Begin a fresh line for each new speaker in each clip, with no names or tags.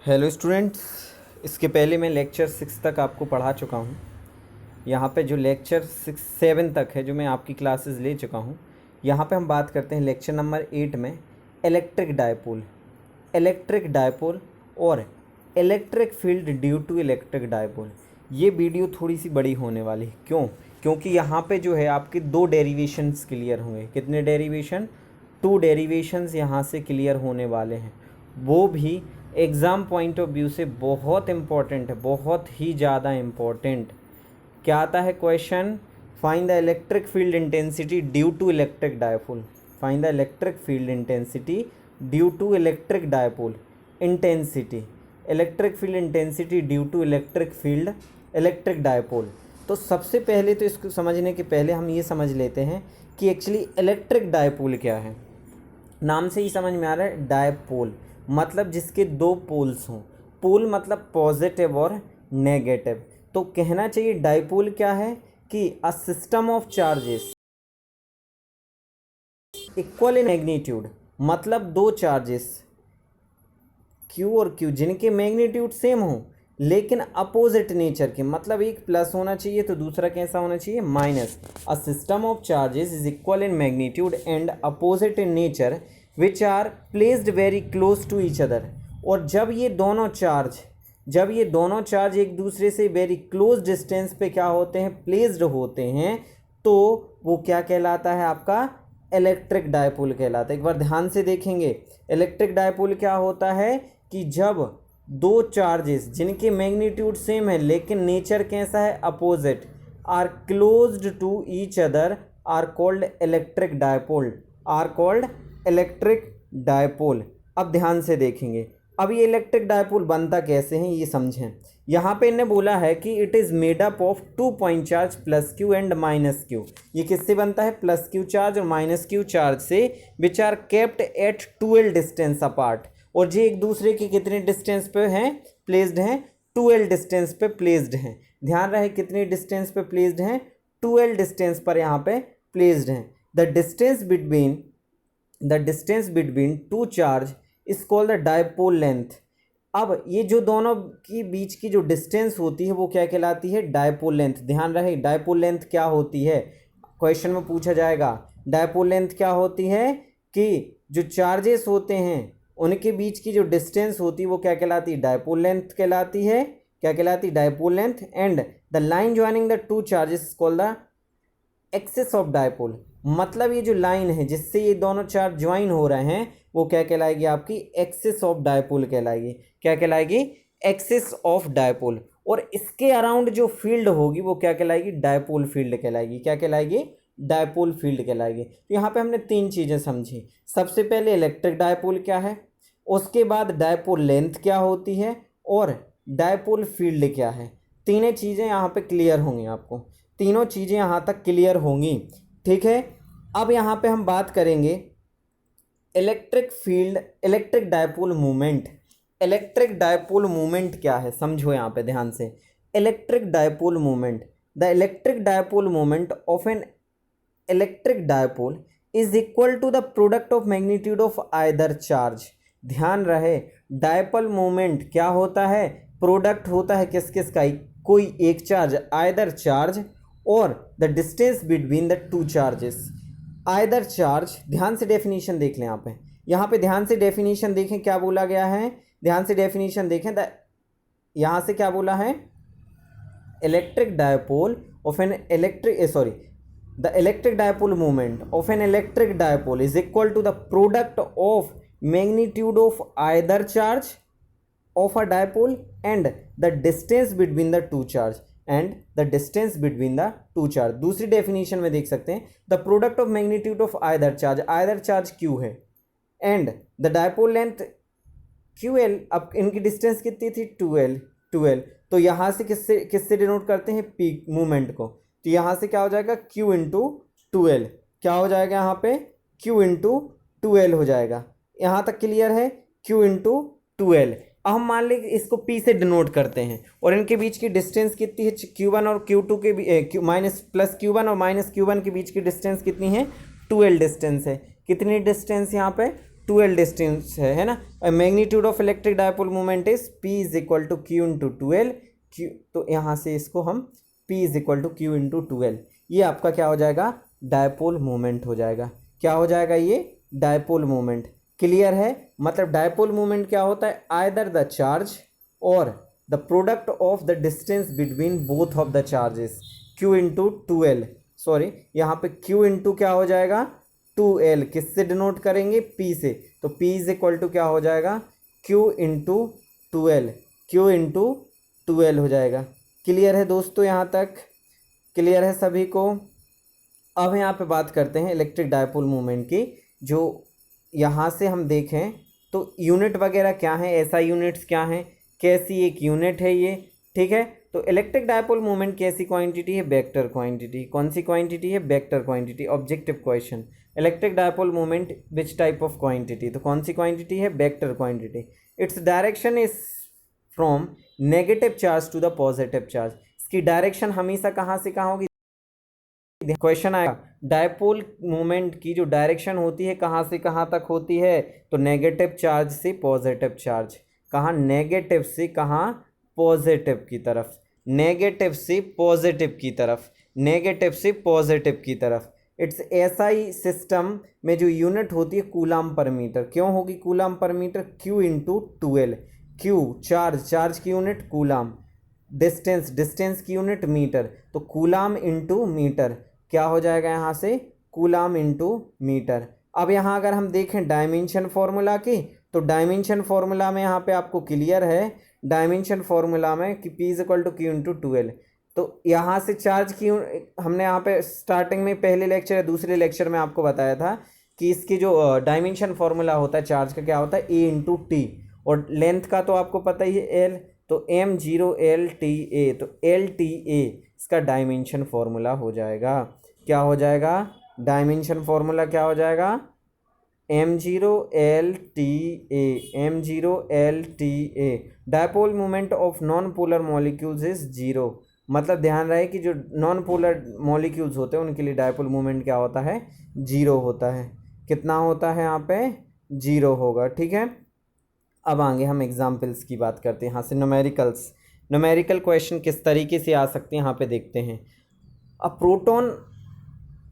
Hello students, इसके पहले मैं लेक्चर 6 तक आपको पढ़ा चुका हूँ। यहाँ पे जो लेक्चर 7 तक है जो मैं आपकी क्लासेस ले चुका हूँ, यहाँ पे हम बात करते हैं लेक्चर नंबर 8 में इलेक्ट्रिक डायपोल और electric field due to electric dipole. ये वीडियो थोड़ी सी बड़ी होने वाली है। क्यों? क्योंकि यहाँ पे जो है आपके 2 डेरिवेशंस क्लियर होंगे। कितने डेरिवेशन? 2 डेरिवेशंस यहाँ से क्लियर होने वाले हैं। वो भी एग्ज़ाम पॉइंट ऑफ व्यू से बहुत इम्पॉर्टेंट है, बहुत ही ज़्यादा इम्पॉर्टेंट। क्या आता है question? Find the electric field intensity due to electric dipole. Find the electric field intensity due to electric dipole. Intensity, electric field intensity due to electric dipole. तो सबसे पहले तो इसको समझने के पहले हम ये समझ लेते हैं कि एक्चुअली इलेक्ट्रिक डायपोल क्या है। नाम से ही समझ में आ रहा है, डायपोल मतलब जिसके 2 पोल्स हों। पोल मतलब पॉजिटिव और नेगेटिव। तो कहना चाहिए डायपोल क्या है कि अ system of charges equal in magnitude, मतलब 2 चार्जेस Q और Q जिनके मैग्नीट्यूड सेम हो लेकिन अपोजिट नेचर के, मतलब एक प्लस होना चाहिए तो दूसरा कैसा होना चाहिए? Minus. A system of charges is equal in magnitude and opposite in nature which are placed very close to each other. और जब ये दोनों चार्ज एक दूसरे से वेरी क्लोज डिस्टेंस पे क्या होते हैं? प्लेस्ड होते हैं, तो वो क्या कहलाता है? आपका इलेक्ट्रिक डायपोल कहलाता है। एक बार ध्यान से देखेंगे, इलेक्ट्रिक डायपोल क्या होता है कि जब 2 चार्जेस जिनके मैग्नीट्यूड सेम है लेकिन नेचर कैसा है? Opposite, are closed to each other are called electric dipole. अब ध्यान से देखेंगे, अब ये इलेक्ट्रिक डायपोल बनता कैसे हैं ये समझें। यहाँ पे इन्हें बोला है कि it is made up of 2 point charge plus Q and minus Q. ये किससे बनता है? प्लस क्यू चार्ज और माइनस क्यू चार्ज से, which are kept at 2l distance apart. और ये एक दूसरे के कितने डिस्टेंस पे हैं? प्लेस्ड हैं, 2l डिस्टेंस पे प्लेस्ड हैं। ध्यान रहे कितने डिस्टेंस पे प्लेस्ड हैं? 2l डिस्टेंस पर यहाँ पे प्लेस्ड हैं। The distance between 2 charge is called the dipole length. अब ये जो दोनों की बीच की जो डिस्टेंस होती है वो क्या कहलाती है? Dipole length. ध्यान रहे डायपोल लेंथ क्या होती है, क्वेश्चन में पूछा जाएगा। डायपोल लेंथ क्या होती है कि जो चार्जेस होते हैं उनके बीच की जो डिस्टेंस होती है वो क्या कहलाती है? डायपोल लेंथ कहलाती है। क्या कहलाती है? Dipole length. And the line joining the 2 charges is called the axis of dipole. मतलब ये जो लाइन है जिससे ये दोनों चार्ज ज्वाइन हो रहे हैं वो क्या कहलाएगी? आपकी एक्सिस ऑफ डायपोल कहलाएगी। क्या कहलाएगी? Axis of dipole. और इसके अराउंड जो फील्ड होगी वो क्या कहलाएगी? डायपोल फील्ड कहलाएगी। क्या कहलाएगी? डायपोल फील्ड कहलाएगी। तो यहाँ पे हमने 3 चीज़ें समझी। सबसे पहले इलेक्ट्रिक डायपोल क्या है, उसके बाद डायपोल लेंथ क्या होती है, और डायपोल फील्ड क्या है। तीनों चीज़ें यहाँ पे क्लियर होंगी आपको, तीनों चीज़ें यहाँ तक क्लियर होंगी। ठीक है, अब यहाँ पे हम बात करेंगे electric dipole movement. Electric dipole movement क्या है समझो यहाँ पे ध्यान से। Electric dipole movement, the electric dipole movement of an electric dipole is equal to the product of magnitude of either charge. ध्यान रहे डायपोल मूवमेंट क्या होता है? प्रोडक्ट होता है किस किस का? कोई एक चार्ज, आइदर चार्ज, और the distance between the 2 charges. Either charge, ध्यान से डेफिनेशन देख लें यहाँ पे ध्यान से डेफिनेशन देखें क्या बोला गया है। ध्यान से डेफिनेशन देखें, यहाँ से क्या बोला है? Electric dipole of an the electric dipole movement of an electric dipole is equal to the product of magnitude of either charge of a dipole and the distance between the 2 charge. दूसरी definition में देख सकते हैं, the product of magnitude of either charge Q है, and the dipole length QL। अब इनकी distance कितनी थी? 2L। तो यहाँ से किससे डिनोट करते हैं? पीक मूवमेंट को। तो यहाँ से क्या हो जाएगा? Q into 2L। क्या हो जाएगा यहाँ पे? Q इंटू 2L हो जाएगा। यहाँ तक क्लियर है? Q into 2L। अब हम मान लें इसको P से डिनोट करते हैं, और इनके बीच की डिस्टेंस कितनी है? Q1 और Q2 के माइनस प्लस Q1 और माइनस Q1 के बीच की डिस्टेंस कितनी है? 2L डिस्टेंस है। कितनी डिस्टेंस यहाँ पे? 12 डिस्टेंस है ना। Magnitude of electric dipole moment is P is equal to Q into 12 Q, तो यहाँ से इसको हम P is equal to Q into 12, ये आपका क्या हो जाएगा, डायपोल मोमेंट हो जाएगा। क्या हो जाएगा ये, डायपोल मोमेंट। क्लियर है, मतलब डायपोल मोमेंट क्या होता है, आइदर द चार्ज और the product of the distance between both of the charges, Q into 12, sorry यहाँ पे Q इंटू क्या हो जाएगा 2L, किससे डिनोट करेंगे, P से, तो P इज इक्वल टू क्या हो जाएगा, Q इंटू 12, Q इंटू 12 हो जाएगा। क्लियर है दोस्तों, यहाँ तक क्लियर है सभी को। अब यहाँ पे बात करते हैं इलेक्ट्रिक डायपोल मोमेंट की। जो यहाँ से हम देखें तो यूनिट वगैरह क्या हैं, ऐसा यूनिट्स क्या हैं, कैसी एक यूनिट है ये, ठीक है। तो इलेक्ट्रिक डायपोल मोमेंट कैसी क्वांटिटी है, वेक्टर क्वांटिटी। कौन सी क्वांटिटी है, vector quantity. Objective question, electric dipole moment which type of quantity, तो कौन सी क्वांटिटी है, vector quantity. Its direction is from negative charge to the positive charge. इसकी डायरेक्शन हमेशा कहाँ से कहाँ होगी, क्वेश्चन आएगा डायपोल मोमेंट की जो डायरेक्शन होती है कहाँ से कहाँ तक होती है, तो नेगेटिव चार्ज से पॉजिटिव चार्ज। कहाँ, नेगेटिव से कहाँ, पॉजिटिव की तरफ, नेगेटिव से पॉजिटिव की तरफ, नेगेटिव से पॉजिटिव की तरफ। इट्स एसआई सिस्टम में जो यूनिट होती है कूलाम पर मीटर। क्यों होगी कूलाम पर metre, Q into 12, Q charge, charge की यूनिट कूलाम, डिस्टेंस, डिस्टेंस की यूनिट मीटर, तो कूलाम इंटू मीटर क्या हो जाएगा यहाँ से, कूलाम इंटू मीटर। अब यहाँ अगर हम देखें डायमेंशन फॉर्मूला की, तो डायमेंशन फॉर्मूला में यहाँ पे आपको क्लियर है, डायमेंशन फॉर्मूला में कि P is equal to Q into 12। तो यहाँ से चार्ज की हमने यहाँ पे स्टार्टिंग में पहले लेक्चर या दूसरे लेक्चर में आपको बताया था कि इसकी जो डायमेंशन फॉर्मूला होता है चार्ज का क्या होता है, A इंटू टी, और लेंथ का तो आपको पता ही है L, तो M0LTA, तो LTA इसका डायमेंशन फॉर्मूला हो जाएगा। क्या हो जाएगा, डायमेंशन फॉर्मूला क्या हो जाएगा, M0LTA, M0LTA। Dipole moment of non polar molecules is 0, मतलब ध्यान रहे कि जो नॉन पोलर मॉलिक्यूल्स होते हैं उनके लिए डायपोल मोमेंट क्या होता है, 0 होता है। कितना होता है यहाँ पे, 0 होगा, ठीक है। अब आगे हम एग्जाम्पल्स की बात करते हैं, यहाँ से न्यूमेरिकल्स, न्यूमेरिकल क्वेश्चन किस तरीके से आ सकते हैं यहाँ पे देखते हैं। A proton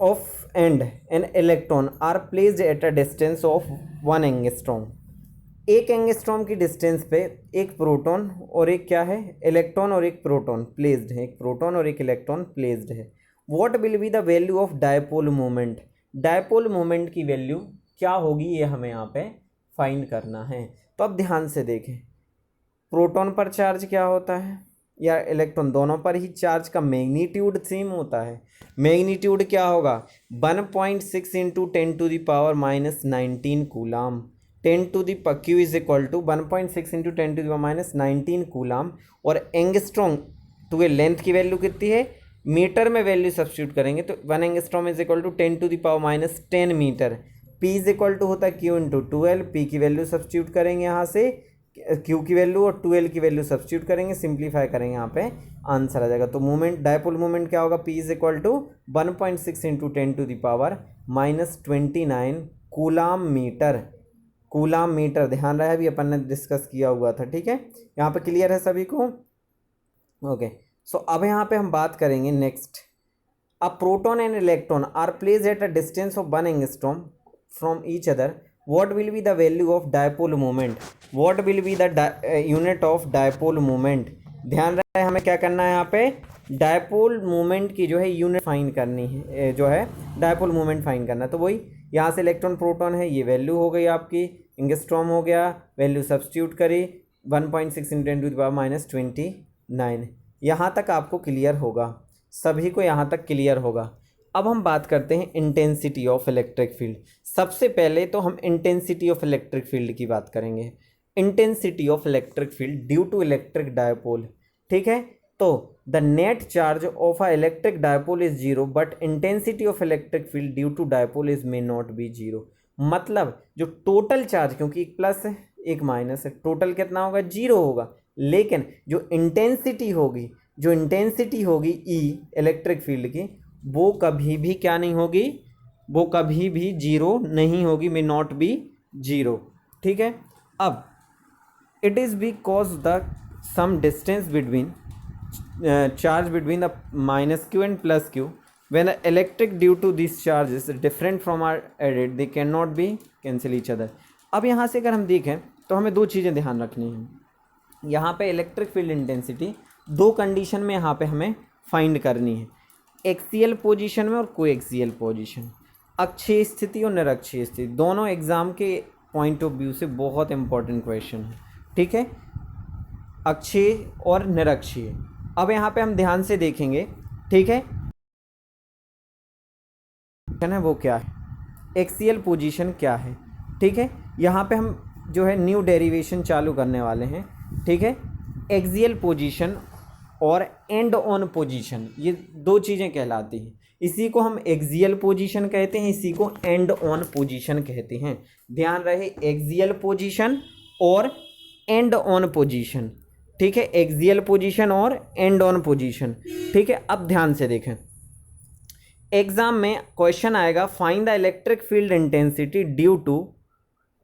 of and an electron are placed at a distance of 1 angstrom. 1 angstrom की डिस्टेंस पे एक प्रोटॉन और एक क्या है, इलेक्ट्रॉन, और एक प्रोटॉन प्लेस्ड है, एक प्रोटॉन और एक इलेक्ट्रॉन प्लेस्ड है। What will be the value of dipole moment, dipole moment की वैल्यू क्या होगी, ये हमें यहाँ पे फाइंड करना है। तो अब ध्यान से देखें, प्रोटॉन पर चार्ज क्या होता है या इलेक्ट्रॉन, दोनों पर ही चार्ज का मैग्नीट्यूड सेम होता है। मैग्नीट्यूड क्या होगा, 1.6 into 10 to the power minus 19 coulomb, 10 to the Q is equal to 1.6 into 10 to the minus 19 coulomb. और एंगस्ट्रॉम, तो ये लेंथ की वैल्यू कितनी है, मीटर में वैल्यू सब्स्टिट्यूट करेंगे तो 1 angstrom is equal to 10 to the power minus 10 metre. P is equal to होता है Q इंटू 12, P की वैल्यू सब्स्टिट्यूट करेंगे यहाँ से, Q की वैल्यू और 12 की वैल्यू सब्स्टिट्यूट करेंगे, सिंप्लीफाई करेंगे, यहाँ पे आंसर आ जाएगा। तो मोमेंट, डायपोल मोमेंट क्या होगा, P is equal to 1.6 into 10 to the power minus 29 coulomb metre, coulomb metre. ध्यान रहा है, अभी अपन ने डिस्कस किया हुआ था, ठीक है। यहाँ पे क्लियर है सभी को, ओके। सो अब यहाँ पे हम बात करेंगे next, a proton and electron are placed at a distance of 1 angstrom from each other, what will be the value of dipole moment, what will be the unit of dipole moment। ध्यान रहे हमें क्या करना है, यहाँ पे dipole moment की जो है यूनिट फाइंड करनी है, जो है डायपोल मोमेंट फाइंड करना है। तो वही यहाँ से इलेक्ट्रॉन प्रोटॉन है, ये वैल्यू हो गई आपकी, एंगस्ट्रॉम हो गया, वैल्यू सब्स्टिट्यूट करी 1.6 into 10 to the power minus 29। यहाँ तक आपको क्लियर होगा, सभी को यहाँ तक क्लियर होगा। अब हम बात करते हैं इंटेंसिटी ऑफ इलेक्ट्रिक फील्ड। सबसे पहले तो हम इंटेंसिटी ऑफ इलेक्ट्रिक फील्ड की बात करेंगे, intensity of electric field due to electric dipole, ठीक है। तो the net charge of a electric dipole is 0 but intensity of electric field due to dipole is may not be 0। मतलब जो total charge, क्योंकि एक प्लस है एक minus है, टोटल कितना होगा, 0 होगा, लेकिन जो इंटेंसिटी होगी, जो इंटेंसिटी होगी E इलेक्ट्रिक फील्ड की, वो कभी भी क्या नहीं होगी, वो कभी भी 0 नहीं होगी, मे नॉट बी 0, ठीक है। अब it is because the some distance between charge between the minus q and plus q, when the electric due to these charges different from are added, they cannot be cancel each other। अब यहाँ से अगर हम देखें तो हमें दो चीज़ें ध्यान रखनी हैं। यहाँ पे इलेक्ट्रिक फील्ड इंटेंसिटी दो कंडीशन में यहाँ पे हमें फाइंड करनी है, एक्सियल पोजीशन में और कोएक्सियल पोजीशन, अक्षीय स्थिति और निरक्षीय स्थिति, दोनों एग्जाम के पॉइंट ऑफ व्यू से बहुत इंपॉर्टेंट क्वेश्चन है, ठीक है, अक्षीय और निरक्षीय। अब यहाँ पे हम ध्यान से देखेंगे, ठीक है वो क्या है, एक्सियल पोजीशन क्या है, ठीक है। यहाँ पे हम जो है न्यू डेरिवेशन चालू करने वाले हैं, ठीक है। एक्सियल पोजीशन और एंड ऑन पोजीशन, ये दो चीज़ें कहलाती हैं। इसी को हम एक्सियल पोजीशन कहते हैं, इसी को एंड ऑन पोजीशन कहते हैं। ध्यान रहे, एक्सियल पोजीशन और एंड ऑन पोजीशन, ठीक है, एक्सियल पोजीशन और एंड ऑन पोजीशन, ठीक है। अब ध्यान से देखें, एग्जाम में क्वेश्चन आएगा, find the electric field intensity due to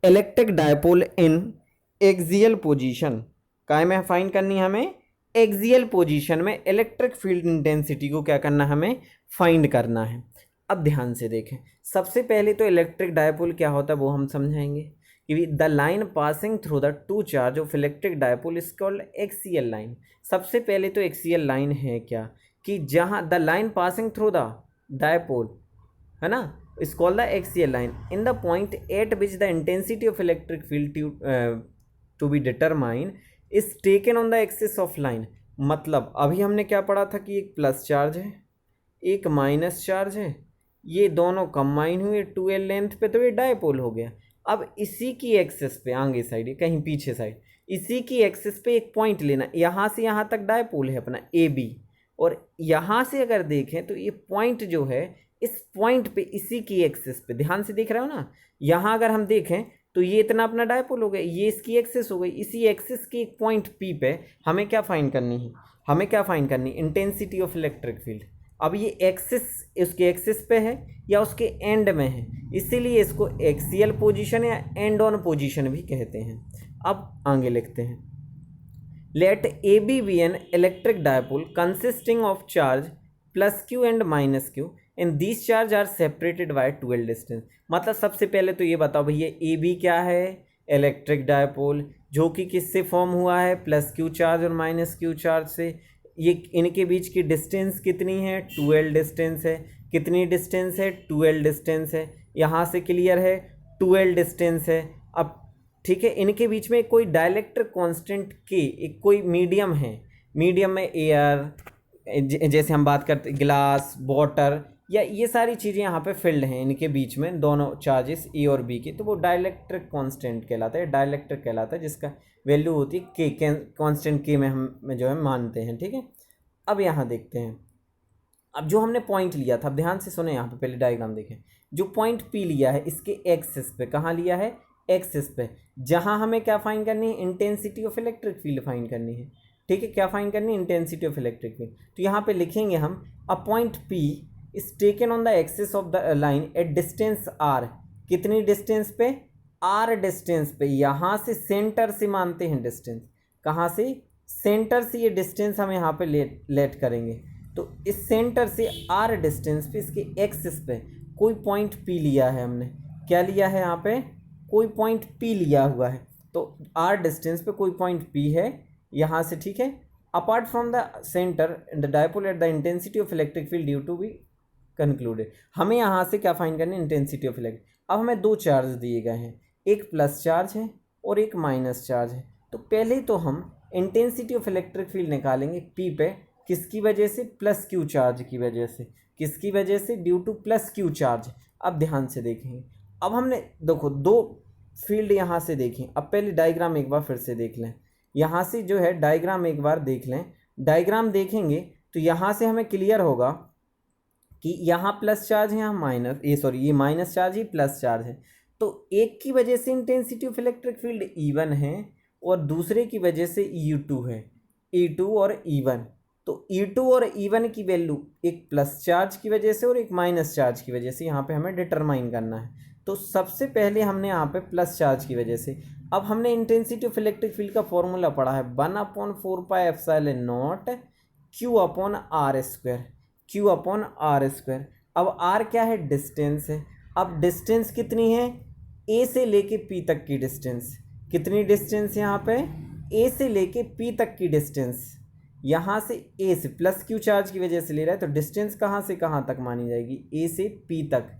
electric dipole in axial position. काय में फाइंड करनी है हमें, एक्सियल पोजीशन में इलेक्ट्रिक फील्ड इंटेंसिटी को क्या करना है, हमें फाइंड करना है। अब ध्यान से देखें, सबसे पहले तो इलेक्ट्रिक डायपोल क्या होता है वो हम समझाएंगे कि the line passing through the two charge of electric dipole is called axial line. सबसे पहले तो एक्सियल लाइन है क्या, कि जहाँ the line passing through the dipole है ना, is called the axial line in the point at which the intensity of electric field to be determine is taken on the axis of line. मतलब अभी हमने क्या पढ़ा था कि एक प्लस चार्ज है, एक माइनस चार्ज है, ये दोनों कंबाइन हुए 2l लेंथ पे, तो ये डायपोल हो गया। अब इसी की एक्सिस पे आगे साइड, ये कहीं पीछे साइड, इसी की एक्सिस पे एक पॉइंट लेना, यहाँ से यहाँ तक डायपोल है अपना AB, और यहाँ से अगर देखें तो ये पॉइंट जो है, इस पॉइंट पे इसी की एक्सिस पे, ध्यान से देख रहे हो ना, यहाँ अगर हम देखें तो ये इतना अपना डायपोल हो गया, ये इसकी एक्सिस हो गई, इसी एक्सिस की एक पॉइंट P पे हमें क्या फाइंड करनी है, हमें क्या फाइंड करनी, इंटेंसिटी ऑफ इलेक्ट्रिक फील्ड। अब ये एक्सिस उसके एक्सिस पे है या उसके एंड में है, इसीलिए इसको एक्सियल पोजीशन या एंड ऑन पोजीशन भी कहते हैं। अब आगे लिखते हैं, let A B an electric dipole consisting of charge plus Q and minus Q and these charge are separated by 2l distance. मतलब सबसे पहले तो ये बताओ भैया, ए बी क्या है, इलेक्ट्रिक डायपोल, जो कि किससे फॉर्म हुआ है, प्लस क्यू चार्ज और माइनस क्यू चार्ज से। ये इनके बीच की डिस्टेंस कितनी है, 2l डिस्टेंस है। कितनी डिस्टेंस है, 2l डिस्टेंस है। यहाँ से क्लियर है, 2l डिस्टेंस है। अब ठीक है, इनके बीच में कोई डाइलेक्ट्रिक कांस्टेंट के, एक कोई मीडियम है, मीडियम में एयर, जैसे हम बात करते ग्लास, वाटर, या ये सारी चीज़ें यहाँ पे फिल्ड हैं इनके बीच में, दोनों चार्जेस ए और बी के, तो वो डाइलेक्ट्रिक कांस्टेंट कहलाता है, डाइलेक्ट्रिक कहलाता है, जिसका वैल्यू होती है के, कांस्टेंट के में हम जो है मानते हैं, ठीक है। अब यहाँ देखते हैं, अब जो हमने पॉइंट लिया था, अब ध्यान से सुने, यहाँ पे पहले डायग्राम देखें, जो पॉइंट पी लिया है इसके एक्सिस पे, कहाँ लिया है, एक्सिस पे, जहाँ हमें क्या फाइंड करनी है, intensity of electric field find करनी है, ठीक है। क्या फाइंड करनी है, इंटेंसिटी ऑफ इलेक्ट्रिक फील्ड। तो यहाँ पे लिखेंगे हम, a point P is taken on the axis of the line at distance R. कितनी डिस्टेंस पे, आर डिस्टेंस पे। यहाँ से सेंटर से मानते हैं डिस्टेंस, कहाँ से, सेंटर से ये डिस्टेंस हम यहाँ पे लेट करेंगे। तो इस सेंटर से आर डिस्टेंस पे, इसके एक्सिस पे कोई पॉइंट पी लिया है हमने, क्या लिया है यहाँ पे, कोई पॉइंट पी लिया हुआ है। तो आर डिस्टेंस पे कोई पॉइंट पी है यहाँ से, ठीक है। Apart from the centre the dipole at the intensity of electric field due to be concluded. हमें यहाँ से क्या फाइंड करनी है, इंटेंसिटी ऑफ इलेक्ट्रिक। अब हमें दो चार्ज दिए गए हैं, एक प्लस चार्ज है और एक माइनस चार्ज है। तो पहले तो हम इंटेंसिटी ऑफ इलेक्ट्रिक फील्ड निकालेंगे पी पे, किसकी वजह से, प्लस क्यू चार्ज की वजह से। किसकी वजह से, due to plus Q charge. अब ध्यान से देखेंगे, अब हमने देखो दो फील्ड यहाँ से देखें। अब पहले डायग्राम एक बार फिर से देख लें, यहाँ से जो है डायग्राम एक बार देख लें। डायग्राम देखेंगे तो यहाँ से हमें क्लियर होगा कि यहाँ प्लस चार्ज है, यहाँ माइनस, ये माइनस चार्ज ही प्लस चार्ज है। तो एक की वजह से intensity of electric field E1 है और दूसरे की वजह से E2 है, E2 और E1। तो E2 और E1 की वैल्यू एक प्लस चार्ज की वजह से और एक माइनस चार्ज की वजह से यहाँ पे हमें डिटरमाइन करना है। तो तो सबसे पहले हमने यहाँ पे प्लस चार्ज की वजह से, अब हमने इंटेंसिटी ऑफ इलेक्ट्रिक फील्ड का फॉर्मूला पढ़ा है 1/4πε0 Q upon R square, Q upon R square. अब आर क्या है, डिस्टेंस है। अब डिस्टेंस कितनी है, ए से लेके पी तक की डिस्टेंस, कितनी डिस्टेंस यहाँ पे, ए से लेके पी तक की डिस्टेंस, यहाँ से ए से प्लस क्यू चार्ज की वजह से ले रहा है, तो डिस्टेंस कहाँ से कहाँ तक मानी जाएगी, ए से पी तक,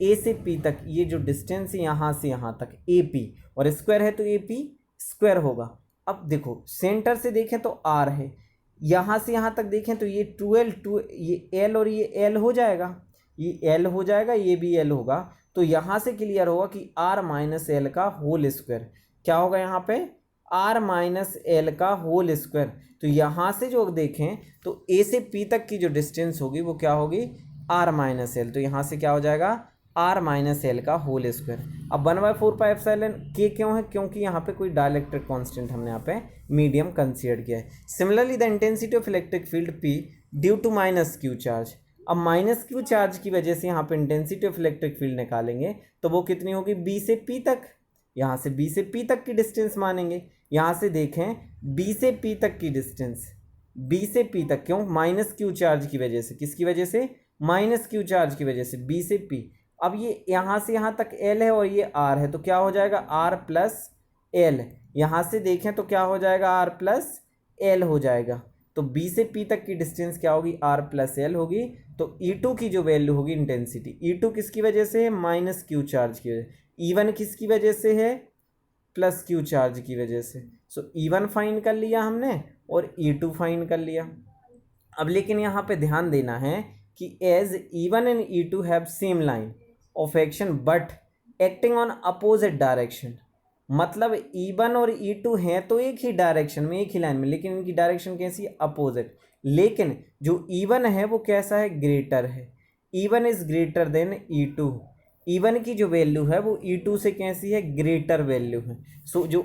ए से पी तक ये जो डिस्टेंस है यहाँ से यहाँ तक ए पी, और स्क्वायर है तो ए पी स्क्वायर होगा। अब देखो सेंटर से देखें तो आर है, यहाँ से यहाँ तक देखें तो ये 2 ये एल और ये एल हो जाएगा, ये एल हो जाएगा, ये भी एल होगा। तो यहाँ से क्लियर होगा कि आर माइनस एल का होल स्क्वायर क्या होगा, यहाँ पे आर माइनस एल का होल स्क्वायर। तो यहाँ से जो देखें तो ए से पी तक की जो डिस्टेंस होगी वो क्या होगी, आर माइनस एल। तो यहाँ से क्या हो जाएगा, आर माइनस एल का होल स्क्वायर। अब 1/4πε के क्यों है, क्योंकि यहाँ पे कोई डाइलेक्ट्रिक कांस्टेंट हमने यहाँ पे मीडियम कंसीडर किया है। Similarly the intensity of electric field P due to minus Q charge. अब माइनस क्यू चार्ज की वजह से यहाँ पे इंटेंसिटी ऑफ इलेक्ट्रिक फील्ड निकालेंगे तो वो कितनी होगी, बी से पी तक, यहाँ से बी से पी तक की डिस्टेंस मानेंगे। यहाँ से देखें बी से पी तक की डिस्टेंस, बी से पी तक, क्यों, माइनस क्यू चार्ज की वजह से, किसकी वजह से, माइनस क्यू चार्ज की वजह से, बी से पी। अब ये यहाँ से यहाँ तक एल है और ये आर है, तो क्या हो जाएगा, आर प्लस एल। यहाँ से देखें तो क्या हो जाएगा, आर प्लस एल हो जाएगा। तो बी से पी तक की डिस्टेंस क्या होगी, आर प्लस एल होगी। तो E2 की जो वैल्यू होगी इंटेंसिटी, E2 किसकी वजह से है, माइनस क्यू चार्ज की वजह, E1 किसकी वजह से है, प्लस क्यू चार्ज की वजह से। सो E1 फाइन कर लिया हमने और E2 फाइन कर लिया। अब लेकिन यहाँ पे ध्यान देना है कि as E1 and E2 have same line of action but acting on opposite direction, मतलब E1 और E2 हैं तो एक ही डायरेक्शन में, एक ही लाइन में, लेकिन इनकी डायरेक्शन कैसी है, अपोजिट। लेकिन जो E1 है वो कैसा है, ग्रेटर है, E1 is greater than E2। E1 की जो वैल्यू है वो E2 से कैसी है, ग्रेटर वैल्यू है। सो जो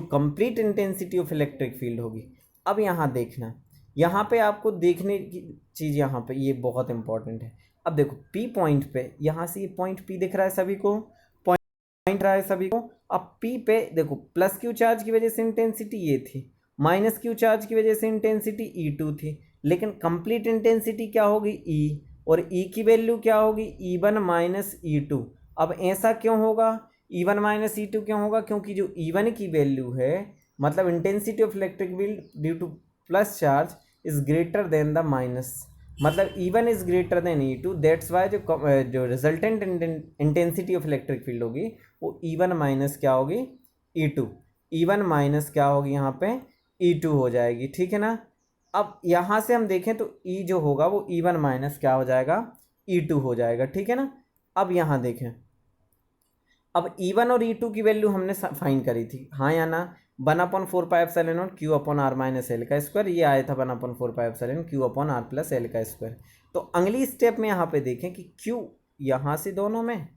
complete intensity of electric field होगी। अब यहाँ देखना, यहाँ पे आपको देखने की चीज़ यहाँ पे ये बहुत इंपॉर्टेंट है। अब देखो P पॉइंट पे, यहाँ से ये पॉइंट P दिख रहा है सभी को, पॉइंट रहा है सभी को। अब P पे देखो प्लस क्यू चार्ज की वजह से इंटेंसिटी ये थी, माइनस क्यू चार्ज की वजह से इंटेंसिटी E2 थी, लेकिन कंप्लीट इंटेंसिटी क्या होगी, E, और E की वैल्यू क्या होगी, E1 माइनस E2। अब ऐसा क्यों होगा, E1 माइनस E2 क्यों होगा, क्योंकि जो E1 की वैल्यू है, मतलब intensity of electric field due to plus charge is greater than the minus, मतलब E1 is greater than E2, that's why जो resultant intensity of electric field होगी वो E1 माइनस क्या होगी, E2, E1 माइनस क्या होगी यहाँ पे, E2 हो जाएगी, ठीक है ना। अब यहाँ से हम देखें तो E जो होगा वो E1 माइनस क्या हो जाएगा, E2 हो जाएगा, ठीक है ना। अब यहाँ देखें, अब E1 और E2 की वैल्यू हमने फाइन करी थी, हाँ या ना, 1/4πε0 Q upon R minus L का स्क्वायर, ये आया था 1/4πε Q upon R plus L का स्क्वायर। तो अगली स्टेप में यहाँ पे देखें कि Q यहाँ से दोनों में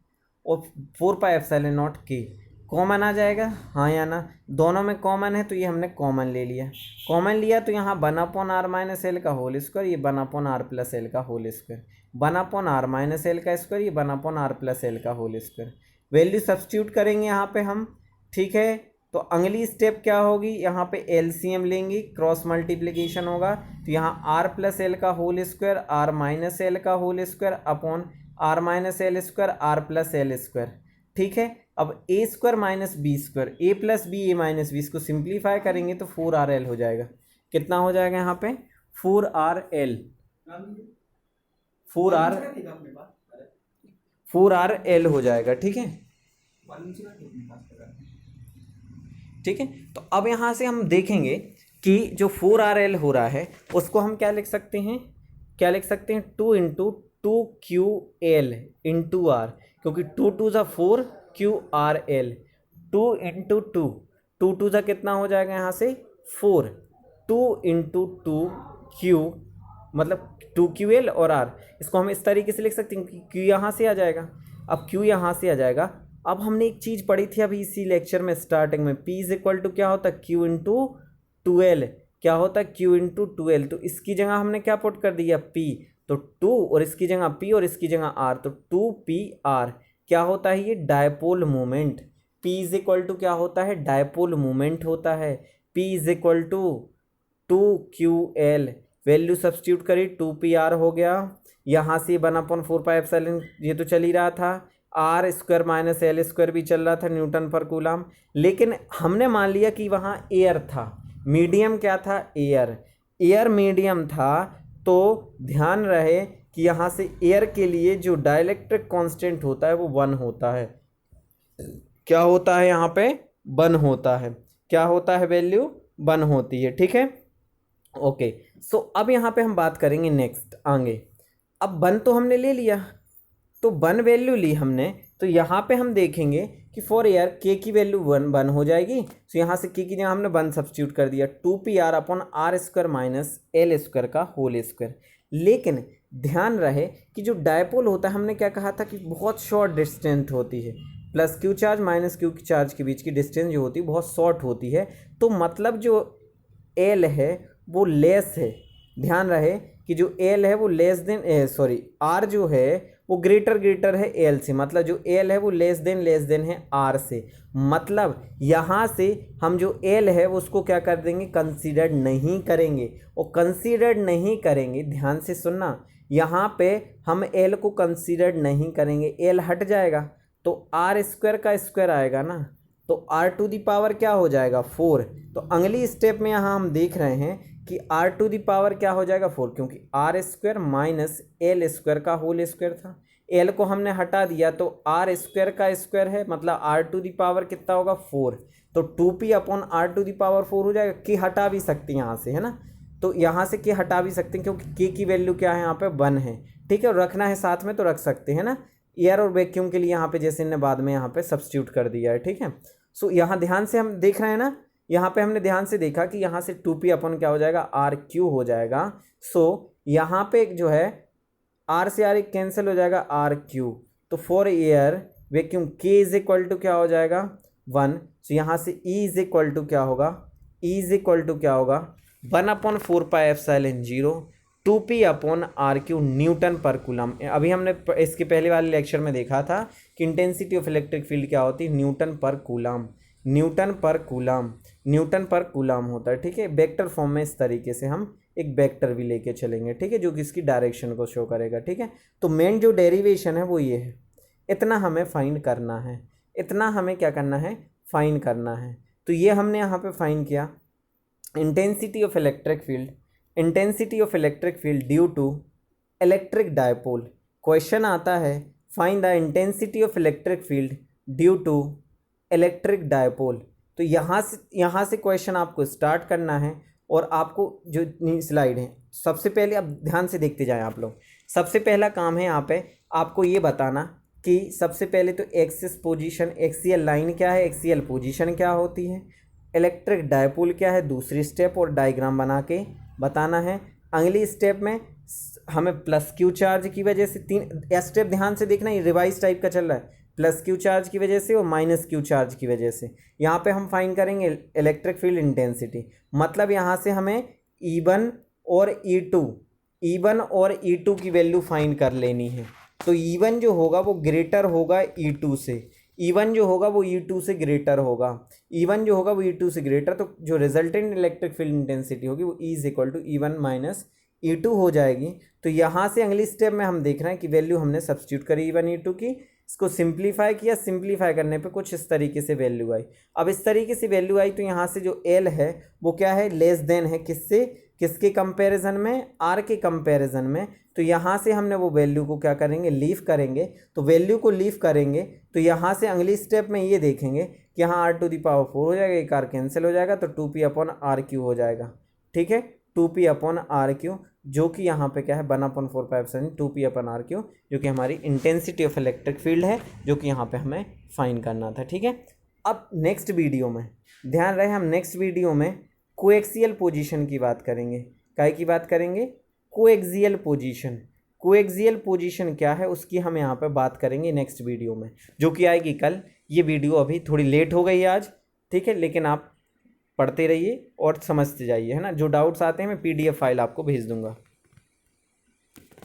और 4πε0 K कॉमन आ जाएगा, हाँ या ना, दोनों में कॉमन है तो ये हमने कॉमन ले लिया, कॉमन लिया तो यहाँ 1/r माइनस एल का होल स्क्वायर, ये 1/r प्लस एल का whole square, 1/r minus L का स्क्वायर, ये 1/r प्लस एल का होल स्क्वायर। वैल्यू सब्स्टिट्यूट करेंगे यहाँ पे हम, ठीक है। तो अगली स्टेप क्या होगी, यहाँ पे एलसीएम लेंगे, क्रॉस मल्टीप्लिकेशन होगा, तो यहाँ आर प्लस एल का whole square, R minus L का whole square upon R minus L square, R plus L square, ठीक है। अब A square minus B square, A plus B A minus B, इसको simplify करेंगे तो 4RL हो जाएगा। कितना हो जाएगा यहाँ पे, 4RL, 4RL हो जाएगा, ठीक है, ठीक है। तो अब यहाँ से हम देखेंगे कि जो 4RL हो रहा है उसको हम क्या लिख सकते हैं, क्या लिख सकते हैं, 2 × 2QL × R, क्योंकि 2 2 ज़ा 4 QRL, 2 × 2, 2 2 ज़ा कितना हो जाएगा यहाँ से 4, 2 × 2Q मतलब 2QL और R, इसको हम इस तरीके से लिख सकते हैं कि Q यहाँ से आ जाएगा। अब Q यहाँ से आ जाएगा। अब हमने एक चीज़ पढ़ी थी अभी इसी लेक्चर में स्टार्टिंग में, P इज इक्वल टू क्या होता है, Q × 2L, क्या होता है, Q × 2L। तो इसकी जगह हमने क्या पुट कर दिया, P, तो 2, और इसकी जगह P और इसकी जगह R, तो 2PR, क्या होता है ये dipole moment. P is equal to क्या होता है, डायपोल मोमेंट होता है। P is equal to 2QL, value substitute करी 2PR हो गया, यहाँ से 1/4πε ये तो चल ही रहा था, R square minus L square भी चल रहा था न्यूटन पर कूलम। लेकिन हमने मान लिया कि वहाँ एयर था, मीडियम क्या था, एयर, एयर मीडियम था। तो ध्यान रहे कि यहाँ से एयर के लिए जो डाइलेक्ट्रिक कांस्टेंट होता है वो 1 होता है। क्या होता है यहाँ पे, 1 होता है। क्या होता है, वैल्यू 1 होती है। ठीक है, ओके। सो अब यहाँ पे हम बात करेंगे नेक्स्ट आगे। अब 1 तो हमने ले लिया, तो 1 वैल्यू ली हमने, तो यहाँ पे हम देखेंगे कि फॉर एयर के की वैल्यू 1 हो जाएगी। तो यहाँ से के की जगह हमने 1 सब्स्टिट्यूट कर दिया, 2PR upon R square minus L square का होल स्क्वायर। लेकिन ध्यान रहे कि जो डायपोल होता है, हमने क्या कहा था कि बहुत शॉर्ट डिस्टेंस होती है, plus Q charge minus Q charge के बीच की डिस्टेंस जो होती है बहुत शॉर्ट होती है। तो मतलब जो एल है वो लेस है। ध्यान रहे कि जो एल है वो लेस देन आर जो है वो ग्रेटर है एल से, मतलब जो एल है वो लेस देन है आर से। मतलब यहाँ से हम जो एल है वो उसको क्या कर देंगे, कंसीडर नहीं करेंगे। और कंसीडर नहीं करेंगे, ध्यान से सुनना, यहाँ पे हम एल को कंसीडर नहीं करेंगे, एल हट जाएगा तो आर स्क्वायर का स्क्वायर आएगा ना, तो आर टू दी पावर क्या हो जाएगा, 4। तो अगली स्टेप में यहाँ हम देख रहे हैं कि आर टू दी पावर क्या हो जाएगा, 4, क्योंकि R square minus L square का होल स्क्वायर था। एल को हमने हटा दिया तो आर स्क्वायर का स्क्वायर है, मतलब आर टू दी पावर कितना होगा, 4। तो 2p upon R to the power 4 हो जाएगा। के हटा भी सकते हैं यहाँ से, है ना, तो यहाँ से के हटा भी सकते हैं क्योंकि के की वैल्यू क्या है यहाँ पे 1 है। ठीक है, रखना है साथ में तो रख सकते हैं ना, एयर और वैक्यूम के लिए यहाँ पे जैसे इन्हें बाद में यहाँ पे सब्स्टिट्यूट कर दिया है। ठीक है, सो यहाँ ध्यान से हम देख रहे हैं ना, यहाँ पे हमने ध्यान से देखा कि यहाँ से 2p अपन क्या हो जाएगा, आर क्यू हो जाएगा। सो यहाँ पे जो है आर से आर एक कैंसिल हो जाएगा, आर क्यू। तो फॉर एयर वैक्यूम के इज इक्वल टू क्या हो जाएगा, 1। सो यहाँ से ई इज इक्वल टू क्या होगा, ई इज इक्वल टू क्या होगा, 1/4πε0 2p upon R cube newton पर कूलम। अभी हमने इसके पहले वाले लेक्चर में देखा था कि इंटेंसिटी ऑफ इलेक्ट्रिक फील्ड क्या होती है, न्यूटन पर कूलम, न्यूटन पर कूलम, न्यूटन पर कूलम होता है। ठीक है, वेक्टर फॉर्म में इस तरीके से हम एक वेक्टर भी लेके चलेंगे। ठीक है, जो कि इसकी डायरेक्शन को शो करेगा। ठीक है, तो मेन जो डेरिवेशन है वो ये है, इतना हमें फाइंड करना है, इतना हमें क्या करना है, फाइंड करना है। तो ये हमने यहाँ पे फाइंड किया intensity of electric field, intensity of electric field due to electric dipole. Question आता है find the intensity of electric field due to electric dipole. तो यहाँ से क्वेश्चन आपको स्टार्ट करना है और आपको जो स्लाइड है सबसे पहले अब ध्यान से देखते जाएं आप लोग। सबसे पहला काम है यहाँ पे आपको ये बताना कि सबसे पहले तो एक्सिस पोजीशन, एक्सियल लाइन क्या है, एक्सियल पोजीशन क्या होती है, इलेक्ट्रिक डायपोल क्या है, दूसरी स्टेप और डायग्राम बना के बताना है। अगली स्टेप में हमें प्लस क्यू चार्ज की वजह से, 3 स्टेप ध्यान से देखना, ये रिवाइज टाइप का चल रहा है, प्लस क्यू चार्ज की वजह से और माइनस क्यू चार्ज की वजह से। यहाँ पे हम फाइंड करेंगे इलेक्ट्रिक फील्ड इंटेंसिटी, मतलब यहाँ से हमें E1 और E2 की वैल्यू फाइंड कर लेनी है। तो E1 जो होगा वो ग्रेटर होगा E2 से, E1 जो होगा वो E2 से ग्रेटर होगा, E1 जो होगा वो E2 से ग्रेटर। तो जो रिजल्टेंट इलेक्ट्रिक फील्ड इंटेंसिटी होगी वो E is equal to E1 minus E2 हो जाएगी। तो यहाँ से अगली स्टेप में हम देख रहे हैं कि वैल्यू हमने सब्स्टिट्यूट करी E1 E2 की, इसको सिंप्लीफाई किया, सिंप्लीफाई करने पे कुछ इस तरीके से वैल्यू आई। अब इस तरीके से वैल्यू आई तो यहाँ से जो एल है वो क्या है, लेस देन है, किससे, किसके कंपैरिजन में, आर के कंपैरिजन में। तो यहाँ से हमने वो वैल्यू को क्या करेंगे, लीव करेंगे। तो वैल्यू को लीव करेंगे तो यहाँ से अगली स्टेप में ये देखेंगे कि यहाँ आर टू दी पावर 4 हो जाएगा, एक आर कैंसिल हो जाएगा, तो 2p अपॉन आर क्यू हो जाएगा। ठीक है, 2p अपॉन आर क्यू, जो कि यहाँ पे क्या है 1/4πε 2p अपॉन आर क्यू, जो कि हमारी इंटेंसिटी ऑफ इलेक्ट्रिक फील्ड है, जो कि यहाँ पे हमें फाइंड करना था। ठीक है, अब नेक्स्ट वीडियो में ध्यान रहे, हम नेक्स्ट वीडियो में कोएक्सियल पोजीशन की बात करेंगे। काय की बात करेंगे, कोएक्सियल पोजीशन। कोएक्सियल पोजीशन क्या है उसकी हम यहाँ पे बात करेंगे नेक्स्ट वीडियो में, जो कि आएगी कल। ये वीडियो अभी थोड़ी लेट हो गई आज, ठीक है, लेकिन आप पढ़ते रहिए और समझते जाइए, है ना। जो डाउट्स आते हैं मैं PDF फाइल आपको भेज दूंगा।